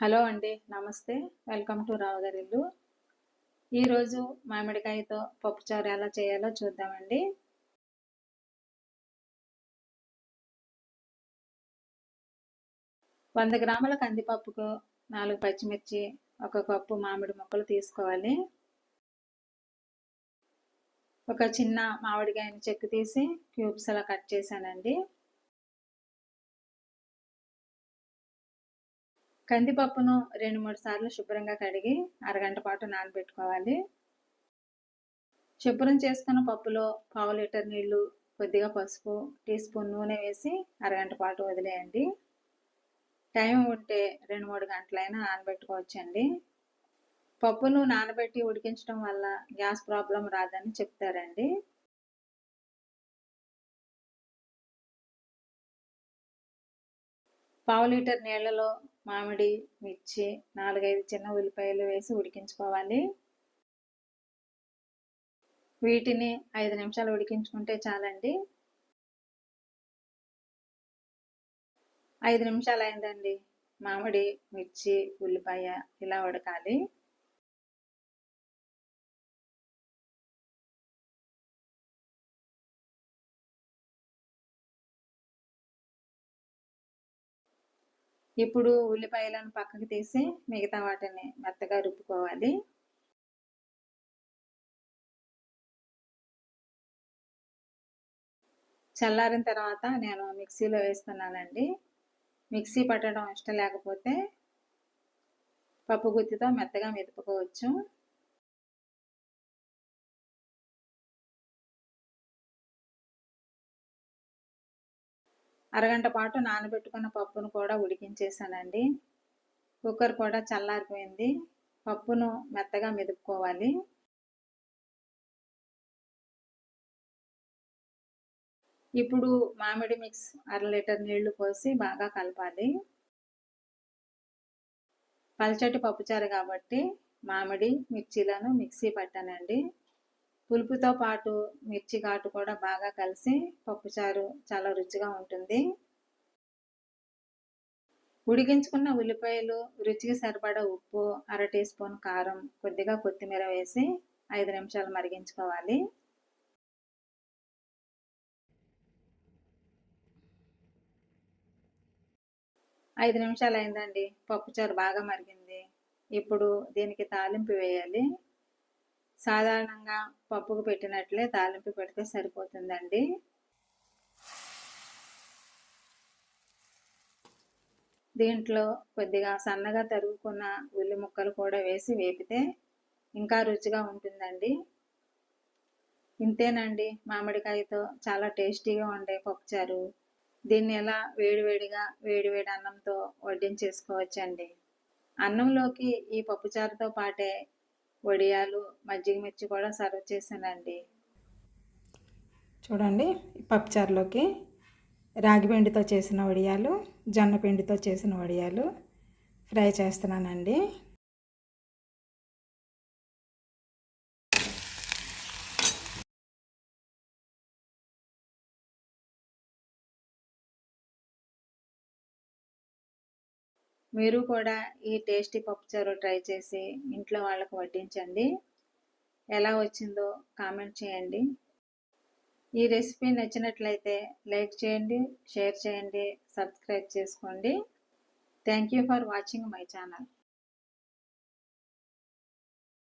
Hello అండి. నమస్తే. Welcome to Raogarillu. ఈరోజు మామిడికాయతో పప్పుచారు ఎలా చేయాలో చూద్దామండి. 100 గ్రాముల కందిపప్పుకు 4 పచ్చిమిర్చి, 1 కప్పు మామిడి ముక్కలు తీసుకోవాలి. ఒక చిన్న మామిడికాయని చెక్కు తీసి క్యూబ్స్ అలా కట్ చేశానండి. కందిపప్పును 2-3 సార్లు శుభ్రంగా కడిగి అరగంట పాటు నానబెట్టుకోవాలి. శుభ్రం చేసుకున్న పప్పులో పావు లీటర్ నీళ్లు, కొద్దిగా పసుపు, టీ స్పూన్ నూనె వేసి అరగంట పాటు వదిలేయండి. టైం ఉంటే 2-3 గంటలైనా నానబెట్టుకోవచ్చండి. పప్పును నానబెట్టి ఉడికించడం వల్ల గ్యాస్ ప్రాబ్లం రాదని చెప్తారండి. పావు లీటర్ నీళ్లలో మామిడి, మిర్చి, 4-5 చిన్న ఉల్లిపాయలు వేసి ఉడికించుకోవాలి. వీటిని 5 నిమిషాలు ఉడికించుకుంటే చాలండి. 5 నిమిషాలు అయిందండి. మామిడి, మిర్చి, ఉల్లిపాయ ఇలా ఉడకాలి. ఇప్పుడు ఉల్లిపాయలను పక్కకు తీసి మిగతా వాటిని మెత్తగా రుబ్బుకోవాలి. చల్లారిన తర్వాత నేను మిక్సీలో వేస్తున్నానండి. మిక్సీ పట్టడం ఇష్టం లేకపోతే పప్పు గుత్తితో మెత్తగా మెదుపుకోవచ్చు. అరగంట పాటు నానబెట్టుకున్న పప్పును కూడా ఉడికించేసానండి. కుక్కర్ కూడా చల్లారిపోయింది. పప్పును మెత్తగా మెదుపుకోవాలి. ఇప్పుడు మామిడి మిక్స్ 1/2 లీటర్ నీళ్లు పోసి బాగా కలపాలి. పల్చటి పప్పుచారు కాబట్టి మామిడి, మిర్చీలను మిక్సీ పట్టానండి. పులుపుతో పాటు మిర్చి ఘాటు కూడా బాగా కలిసి పప్పుచారు చాలా రుచిగా ఉంటుంది. ఉడికించుకున్న ఉల్లిపాయలు, రుచికి సరిపడా ఉప్పు, 1/2 టీ స్పూన్ కారం, కొద్దిగా కొత్తిమీర వేసి 5 నిమిషాలు మరిగించుకోవాలి. ఐదు నిమిషాలు అయిందండి. పప్పుచారు బాగా మరిగింది. ఇప్పుడు దీనికి తాలింపు వేయాలి. సాధారణంగా పప్పుకు పెట్టినట్లే తాలింపు పెడితే సరిపోతుందండి. దీంట్లో కొద్దిగా సన్నగా తరుగుకున్న ఉల్లి ముక్కలు కూడా వేసి వేపితే ఇంకా రుచిగా ఉంటుందండి. ఇంతేనండి, మామిడికాయతో చాలా టేస్టీగా ఉండే పప్పుచారు. దీన్ని ఎలా వేడివేడిగా వేడివేడి అన్నంతో వడ్డించేసుకోవచ్చండి. అన్నంలోకి ఈ పప్పుచారుతో పాటే వడియాలు, మజ్జిగ మిర్చి కూడా సర్వ్ చేశానండి. చూడండి, పప్పుచారులోకి రాగి పిండితో చేసిన వడియాలు, జొన్న పిండితో చేసిన వడియాలు ఫ్రై చేస్తున్నానండి. మీరు కూడా ఈ టేస్టీ పప్పుచారు ట్రై చేసి ఇంట్లో వాళ్ళకు వడ్డించండి. ఎలా వచ్చిందో కామెంట్ చేయండి. ఈ రెసిపీ నచ్చినట్లయితే లైక్ చేయండి, షేర్ చేయండి, సబ్స్క్రైబ్ చేసుకోండి. Thank you for watching my channel.